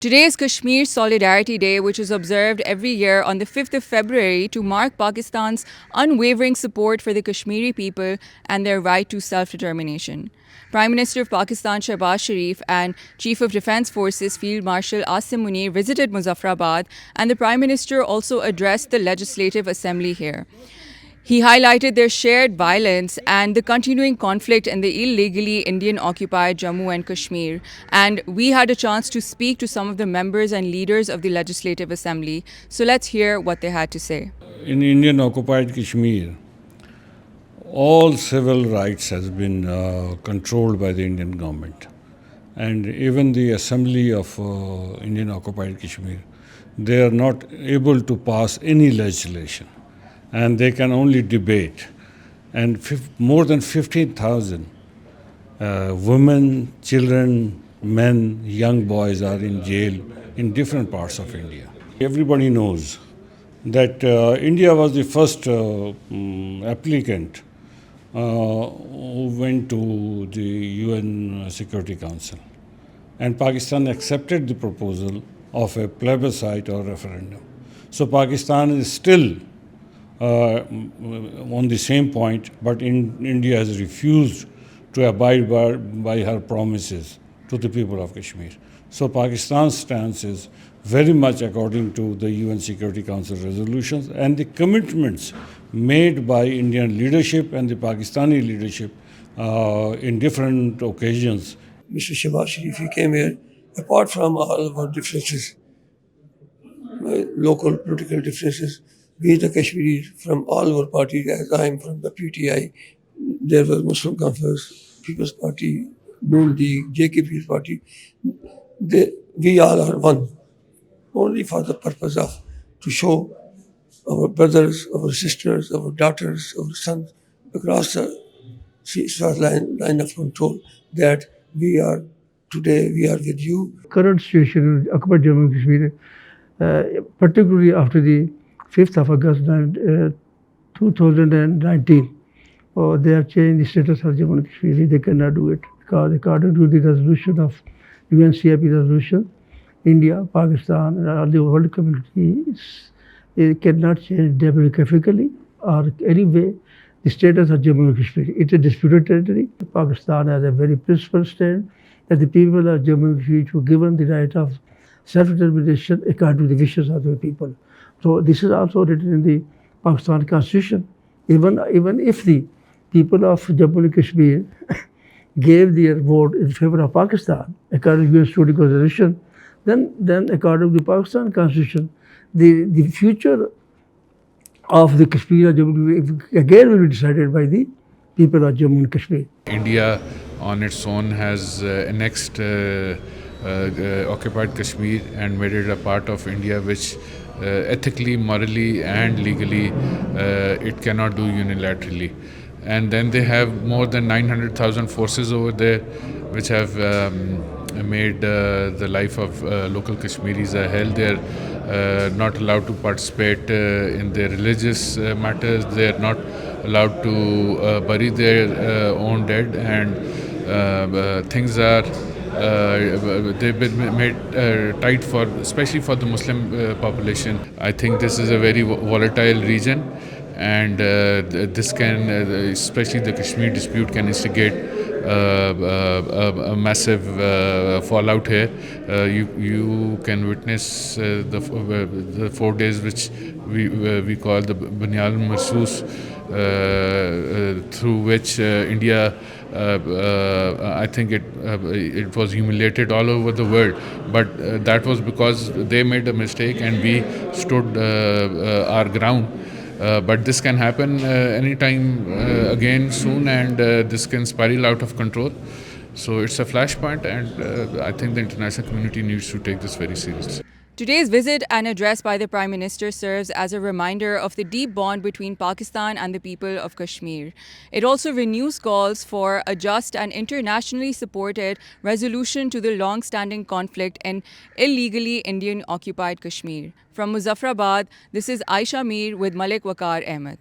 Today is Kashmir Solidarity Day, which is observed every year on the 5th of February to mark Pakistan's unwavering support for the Kashmiri people and their right to self-determination. Prime Minister of Pakistan Shehbaz Sharif and Chief of Defence Forces Field Marshal Asim Munir visited Muzaffarabad, and the Prime Minister also addressed the Legislative Assembly here. He highlighted their shared violence and the continuing conflict in the illegally Indian occupied Jammu and Kashmir. And we had a chance to speak to some of the members and leaders of the Legislative Assembly. So let's hear what they had to say. In Indian occupied Kashmir, all civil rights has been controlled by the Indian government, and even the Assembly of Indian occupied Kashmir, they are not able to pass any legislation, and they can only debate. And more than 15,000 women, children, men, young boys are in jail in different parts of India. Everybody knows that India was the first applicant who went to the UN Security Council. And Pakistan accepted the proposal of a plebiscite or referendum. So Pakistan is still on the same point, but India has refused to abide by her promises to the people of Kashmir. So Pakistan's stance is very much according to the UN Security Council resolutions and the commitments made by Indian leadership and the Pakistani leadership in different occasions. Mr. Shehbaz Sharif, he came here, apart from all of our differences, local political differences, we the Kashmiris from all our parties, as I am from the PTI, there was Muslim Conference, People's Party, Noon League, JKP's party. We all are one, only for the purpose of to show our brothers, our sisters, our daughters, our sons across the line of control that we are today, we are with you. Current situation in occupied Jammu and Kashmir, particularly after the 5th of August 2019, they have changed the status of Jammu and Kashmir. They cannot do it because according to the resolution of UNCIP resolution, India, Pakistan, and all the world communities cannot change demographically or any way the status of Jammu and Kashmir. It is a disputed territory. Pakistan has a very principled stand that the people of Jammu and Kashmir were given the right of self-determination according to the wishes of the people. So this is also written in the Pakistan Constitution. Even if the people of Jammu and Kashmir gave their vote in favor of Pakistan according to UN Security Constitution, then according to the Pakistan Constitution, the future of the Kashmir again will be decided by the people of Jammu and Kashmir. India on its own has annexed occupied Kashmir and made it a part of India, which ethically, morally and legally it cannot do unilaterally. And then they have more than 900,000 forces over there, which have made the life of local Kashmiris a hell. They're not allowed to participate in their religious matters. They're not allowed to bury their own dead, and things are they've been made tight for, especially for the Muslim population. I think this is a very volatile region, and this can, especially the Kashmir dispute, can instigate a massive fallout here. You can witness the 4 days which we call the Bunyal Mahsoos, through which India, I think it was humiliated all over the world, but that was because they made a mistake and we stood our ground. But this can happen anytime again soon, and this can spiral out of control. So it's a flashpoint, and I think the international community needs to take this very seriously. Today's visit and address by the Prime Minister serves as a reminder of the deep bond between Pakistan and the people of Kashmir. It also renews calls for a just and internationally supported resolution to the long-standing conflict in illegally Indian-occupied Kashmir. From Muzaffarabad, this is Aisha Mir with Malik Waqar Ahmed.